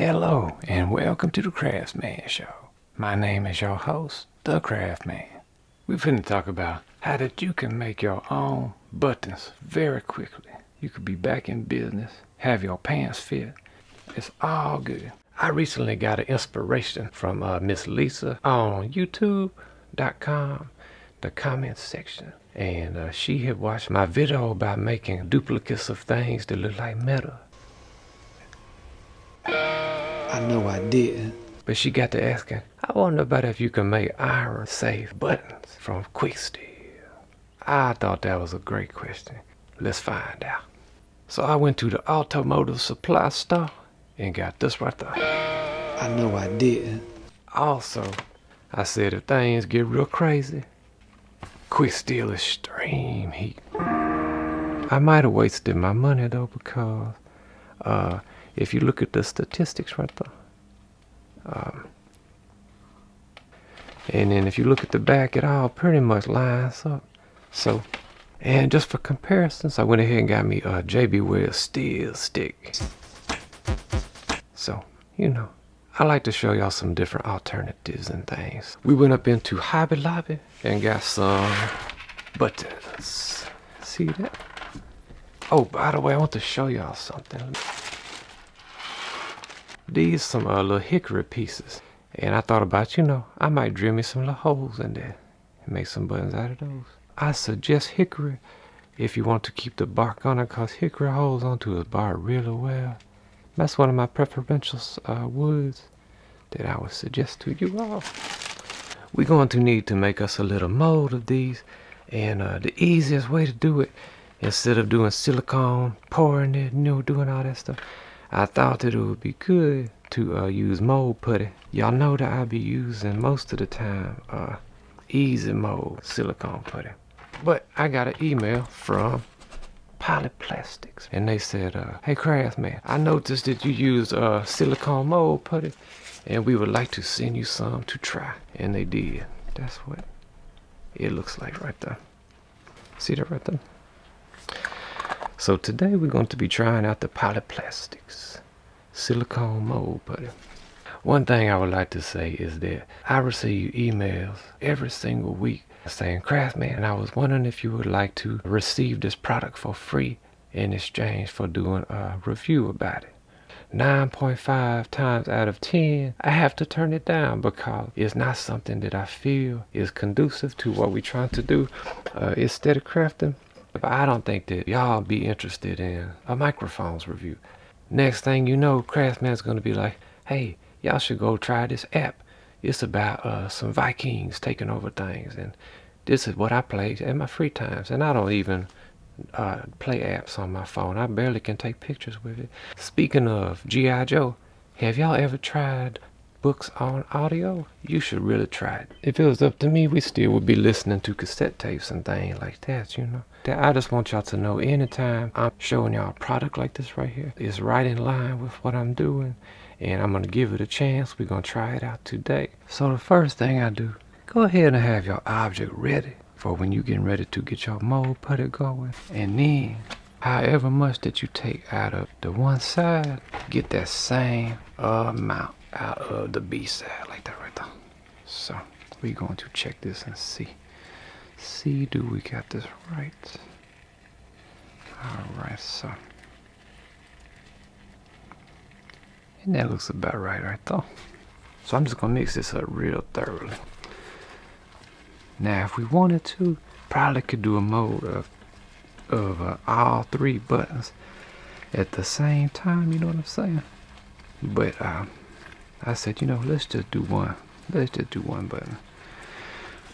Hello and welcome to the Craftsman Show. My name is your host, the Craftsman. We're finna talk about how that you can make your own buttons very quickly. You could be back in business, have your pants fit. It's all good. I recently got an inspiration from Miss Lisa on YouTube.com, the comments section. And she had watched my video about making duplicates of things that look like metal. I know I didn't. But she got to asking, I wonder about if you can make iron safe buttons from Quicksteel. I thought that was a great question. Let's find out. So I went to the automotive supply store and got this right there. I know I didn't. Also, I said if things get real crazy, Quicksteel extreme heat. I might have wasted my money though, because if you look at the statistics right there, and then if you look at the back, it all pretty much lines up. So, and just for comparisons, I went ahead and got me a JB Weld steel stick. So, you know, I like to show y'all some different alternatives and things. We went up into Hobby Lobby and got some buttons. See that? Oh, by the way, I want to show y'all something. These some little hickory pieces. And I thought about, I might drill me some little holes in there and make some buttons out of those. I suggest hickory if you want to keep the bark on it, because hickory holds onto the bark really well. That's one of my preferential woods that I would suggest to you all. We're going to need to make us a little mold of these. And the easiest way to do it, instead of doing silicone, pouring it, doing all that stuff, I thought that it would be good to use mold putty. Y'all know that I be using most of the time easy mold silicone putty. But I got an email from Polyplastics and they said, hey Craftsman, I noticed that you use silicone mold putty and we would like to send you some to try. And they did. That's what it looks like right there. See that right there? So today we're going to be trying out the Polyplastics silicone mold putty. One thing I would like to say is that I receive emails every single week saying, Craftsman, I was wondering if you would like to receive this product for free in exchange for doing a review about it. 9.5 times out of 10, I have to turn it down because it's not something that I feel is conducive to what we're trying to do. It's steady crafting. But I don't think that y'all be interested in a microphones review. Next thing you know, Craftsman's gonna be like, hey, y'all should go try this app. It's about some Vikings taking over things, and this is what I play in my free times. And I don't even play apps on my phone. I barely can take pictures with it. Speaking of G.I. Joe, have y'all ever tried books on audio? You should really try it. If it was up to me, we still would be listening to cassette tapes and things like that, I just want y'all to know, anytime I'm showing y'all a product like this right here, it's right in line with what I'm doing, and I'm gonna give it a chance. We're gonna try it out today. So the first thing I do, go ahead and have your object ready for when you're getting ready to get your mold putty going. And then, however much that you take out of the one side, get that same amount out of the B side, like that right there. So we're going to check this and see do we got this right. Alright, so and that looks about right there. So I'm just gonna mix this up real thoroughly. Now if we wanted to, probably could do a mold of all three buttons at the same time, you know what I'm saying? But I said, let's just do one. Let's just do one button.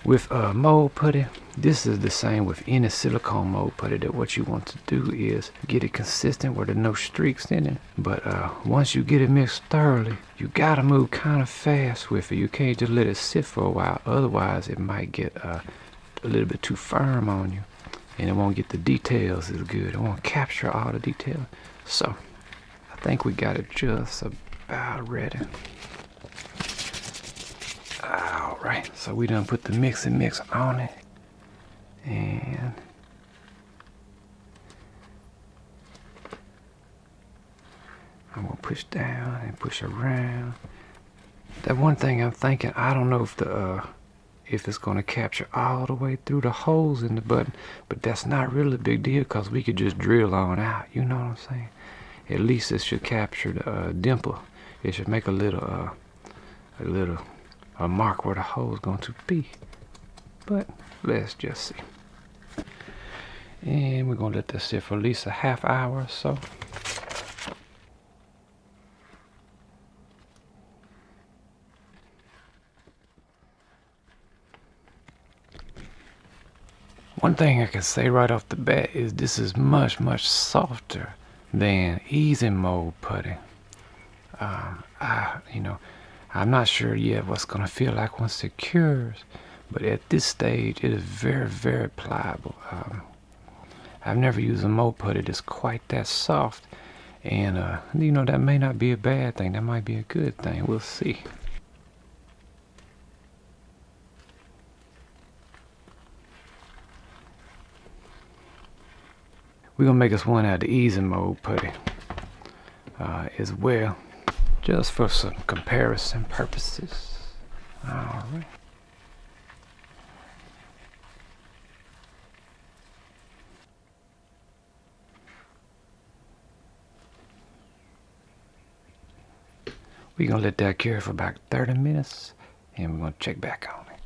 With mold putty, this is the same with any silicone mold putty, that what you want to do is get it consistent where there's no streaks in it. But once you get it mixed thoroughly, you gotta move kind of fast with it. You can't just let it sit for a while, otherwise it might get a little bit too firm on you and it won't get the details as good. It won't capture all the details. So I think we got it just about ready. Alright, so we done put the mix on it, and I'm gonna push down and push around. That one thing I'm thinking, I don't know if it's gonna capture all the way through the holes in the button, but that's not really a big deal because we could just drill on out. You know what I'm saying? At least it should capture the dimple. It should make a little mark where the hole is going to be. But let's just see. And we're gonna let this sit for at least a half hour or so. One thing I can say right off the bat is this is much, much softer than easy mold putty. I'm not sure yet what's gonna feel like once it cures, but at this stage it is very, very pliable. I've never used a mold putty that's quite that soft, and that may not be a bad thing. That might be a good thing. We'll see. We're gonna make us one out of the easy mold putty as well, just for some comparison purposes. All right. We're gonna let that cure for about 30 minutes, and we're gonna check back on it.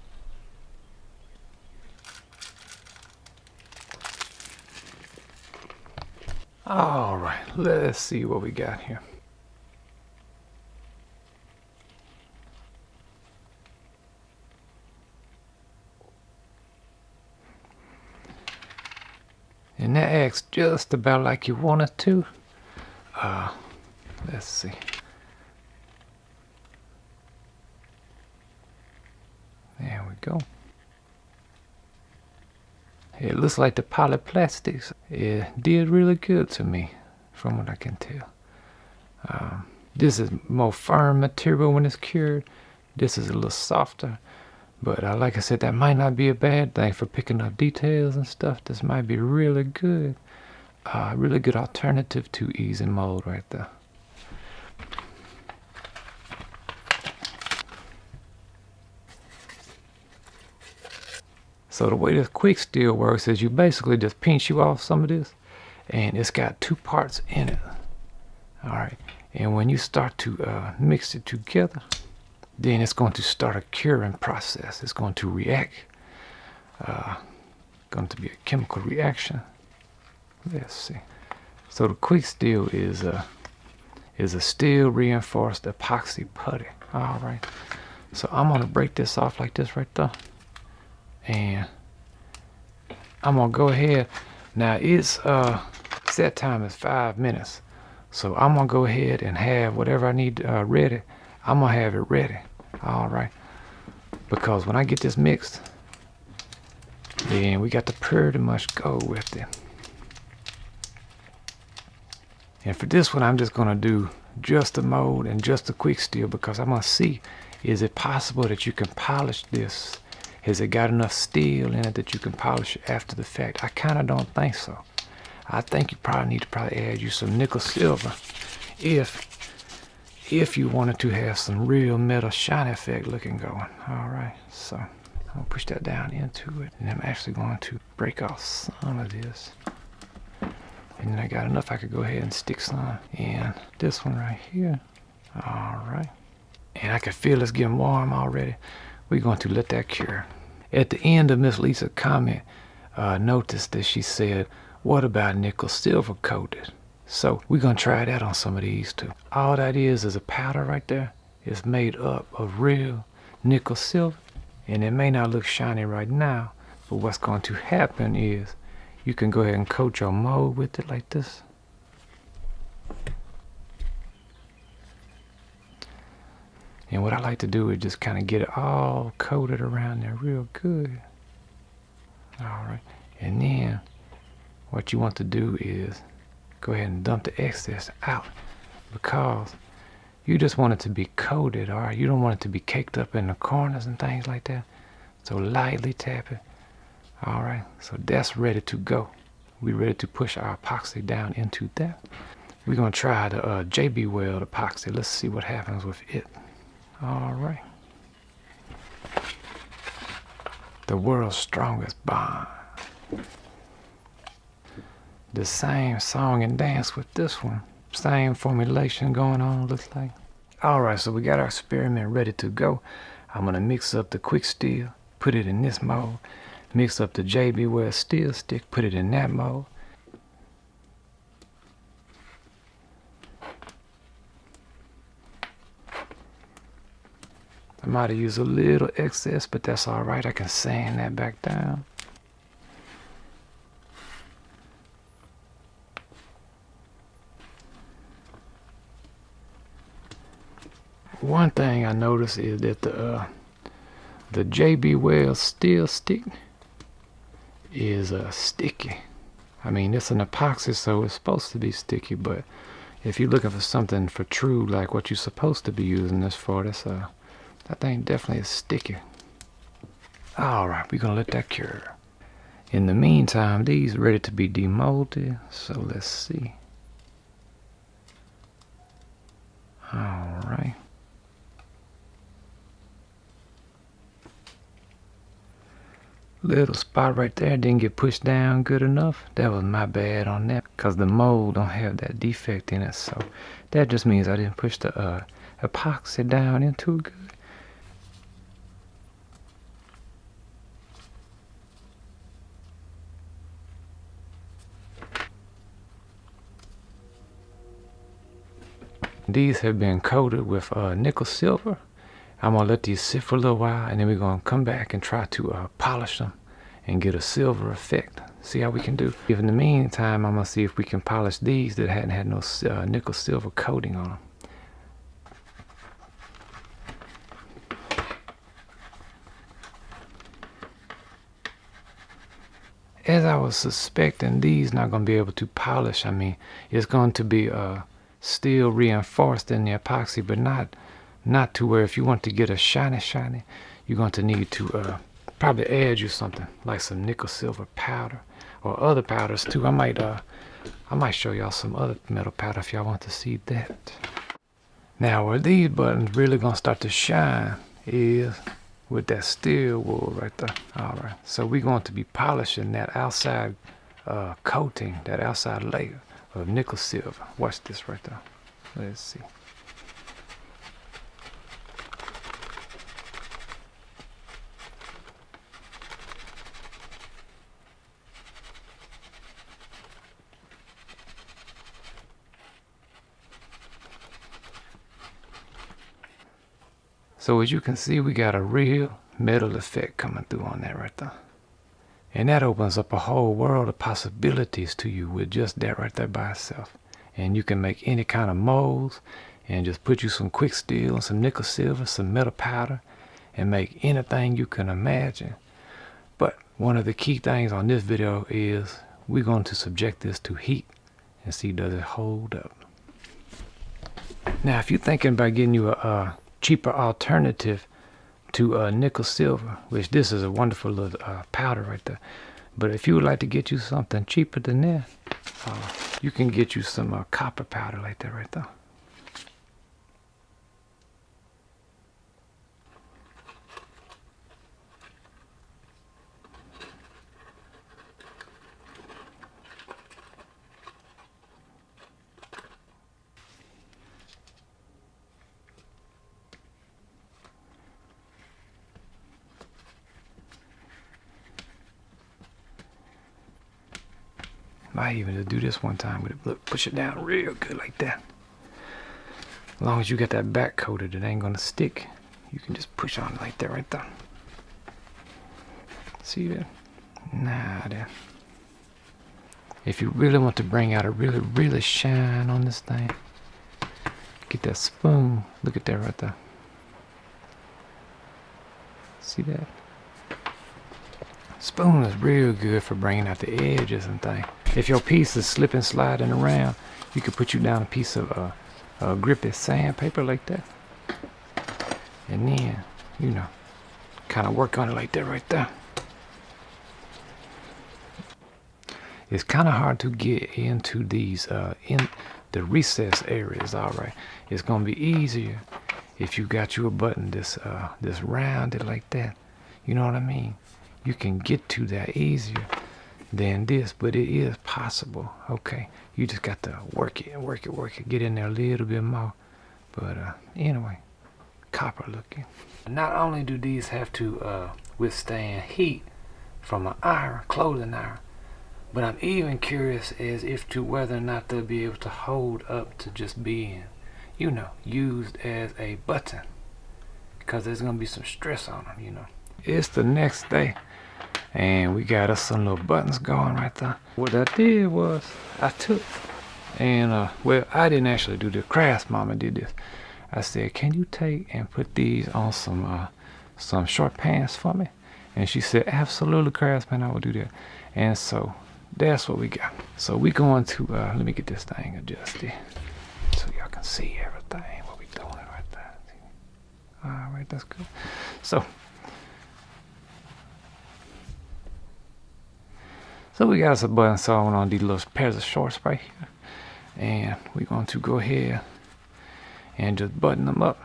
All right, let's see what we got here. And that acts just about like you want it to. Let's see. There we go. It looks like the polyplastics, it did really good to me, from what I can tell. This is more firm material when it's cured. This is a little softer. But like I said, that might not be a bad thing for picking up details and stuff. This might be really good. Really good alternative to easy mold right there. So the way this Quicksteel works is you basically just pinch you off some of this, and it's got two parts in it. All right, and when you start to mix it together, then it's going to start a curing process. It's going to react. Going to be a chemical reaction. Let's see. So the Quicksteel is a steel reinforced epoxy putty. All right. So I'm gonna break this off like this right there. And I'm gonna go ahead. Now it's set time is 5 minutes, so I'm gonna go ahead and have whatever I need ready. I'm gonna have it ready. All right, because when I get this mixed, then we got to pretty much go with it. And for this one, I'm just gonna do just the mold and just the Quicksteel, because I'm gonna see, is it possible that you can polish this? Has it got enough steel in it that you can polish it after the fact? I kind of don't think so. I think you probably need to add you some nickel silver if you wanted to have some real metal shine effect looking going. All right, so I'm gonna push that down into it, and I'm actually going to break off some of this. And then I got enough, I could go ahead and stick some in this one right here. All right, and I can feel it's getting warm already. We're going to let that cure. At the end of Miss Lisa's comment, notice that she said, what about nickel silver coated? So we're going to try that on some of these too. All that is a powder right there. It's made up of real nickel silver, and it may not look shiny right now, but what's going to happen is you can go ahead and coat your mold with it like this. And what I like to do is just kind of get it all coated around there real good. All right, and then what you want to do is go ahead and dump the excess out, because you just want it to be coated. All right, you don't want it to be caked up in the corners and things like that. So lightly tap it. All right, so that's ready to go. We're ready to push our epoxy down into that. We're gonna try the JB Weld epoxy. Let's see what happens with it. All right. The world's strongest bond. The same song and dance with this one. Same formulation going on, looks like. All right, so we got our experiment ready to go. I'm gonna mix up the Quicksteel, put it in this mold. Mix up the JB Weld steel stick, put it in that mold. I might have used a little excess, but that's all right. I can sand that back down. One thing I noticed is that the JB Weld steel stick is sticky. I mean, it's an epoxy, so it's supposed to be sticky, but if you're looking for something for true, like what you're supposed to be using this for, that thing definitely is sticky. All right, we're gonna let that cure. In the meantime, these are ready to be demolded, so let's see. All right. Little spot right there didn't get pushed down good enough. That was my bad on that, because the mold don't have that defect in it, so that just means I didn't push the epoxy down in too good. These have been coated with nickel silver. I'm gonna let these sit for a little while, and then we're gonna come back and try to polish them and get a silver effect. See how we can do. In the meantime, I'm gonna see if we can polish these that hadn't had no nickel silver coating on them. As I was suspecting, these not gonna be able to polish. I mean, it's going to be still reinforced in the epoxy, but not to where if you want to get a shiny, you're going to need to probably add you something like some nickel silver powder or other powders too. I might show y'all some other metal powder if y'all want to see that. Now where these buttons really gonna start to shine is with that steel wool right there. All right, so we're going to be polishing that outside coating, that outside layer of nickel silver. Watch this right there. Let's see. So as you can see, we got a real metal effect coming through on that right there. And that opens up a whole world of possibilities to you with just that right there by itself. And you can make any kind of molds and just put you some Quicksteel and some nickel silver, some metal powder, and make anything you can imagine. But one of the key things on this video is we're going to subject this to heat and see does it hold up. Now if you're thinking about getting you a cheaper alternative to nickel silver, which this is a wonderful little powder right there, but if you would like to get you something cheaper than that, you can get you some copper powder like that right there. Might even just do this one time with it. Look, push it down real good like that. As long as you get that back coated, it ain't gonna stick. You can just push on it like that right there. See that? Now then. If you really want to bring out a really shine on this thing, get that spoon. Look at that right there. See that? Spoon is real good for bringing out the edges and things. If your piece is slipping, sliding around, you can put you down a piece of grippy sandpaper like that, and then, you know, kind of work on it like that right there. It's kind of hard to get into these in the recess area is all right. It's gonna be easier if you got you a button this rounded like that. You know what I mean? You can get to that easier than this, but it is possible. Okay, you just got to work it, get in there a little bit more. But anyway, copper looking. Not only do these have to withstand heat from an iron, clothing iron, but I'm even curious as if to whether or not they'll be able to hold up to just being, you know, used as a button, because there's gonna be some stress on them, you know. It's the next day, and we got us some little buttons going right there. What I did was I took and well, I didn't actually do this. Crafts Mama did this. I said, can you take and put these on some short pants for me? And she said, absolutely, Craftsman, I will do that. And so that's what we got. So we going to let me get this thing adjusted so y'all can see everything what we doing right there. All right, that's good. So we got some buttons sewn on these little pairs of shorts right here, and we're going to go ahead and just button them up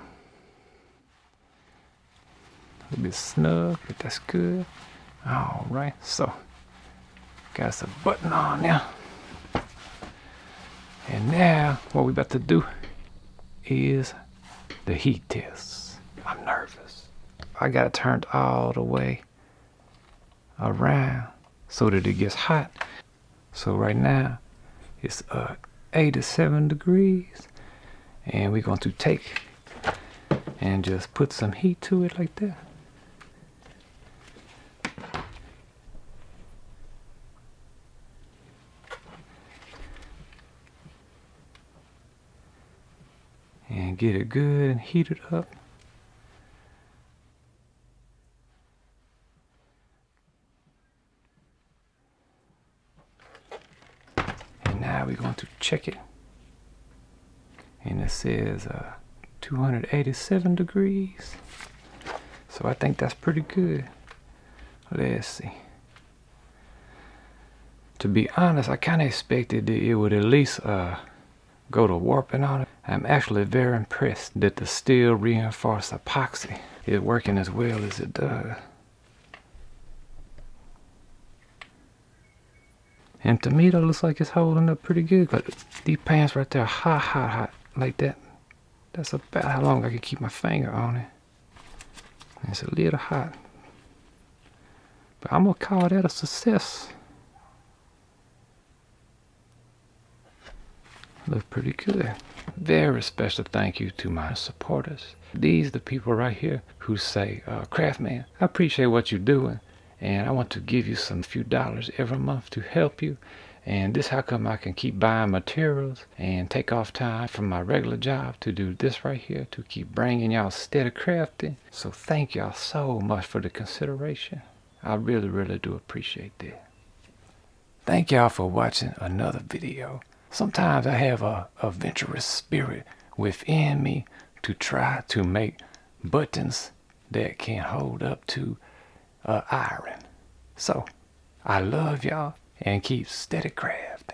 a little bit snug, but that's good. All right, so got us a button on now, and now what we about to do is the heat test. I'm nervous. I got it turned all the way around so that it gets hot. So right now it's 87 degrees, and we're going to take and just put some heat to it like that. And get it good and heated up. And now we're going to check it. And it says 287 degrees. So I think that's pretty good. Let's see. To be honest, I kind of expected that it would at least go to warping on it. I'm actually very impressed that the steel reinforced epoxy is working as well as it does. And to me, that looks like it's holding up pretty good. But these pants right there, hot, like that. That's about how long I can keep my finger on it. It's a little hot. But I'm gonna call that a success. Look pretty good. Very special thank you to my supporters. These the people right here who say, Craftman, I appreciate what you're doing, and I want to give you some few dollars every month to help you. And this how come I can keep buying materials and take off time from my regular job to do this right here, to keep bringing y'all steady crafting. So thank y'all so much for the consideration. I really do appreciate that. Thank y'all for watching another video. Sometimes I have a adventurous spirit within me to try to make buttons that can hold up to iron. So I love y'all and keep steady crafting.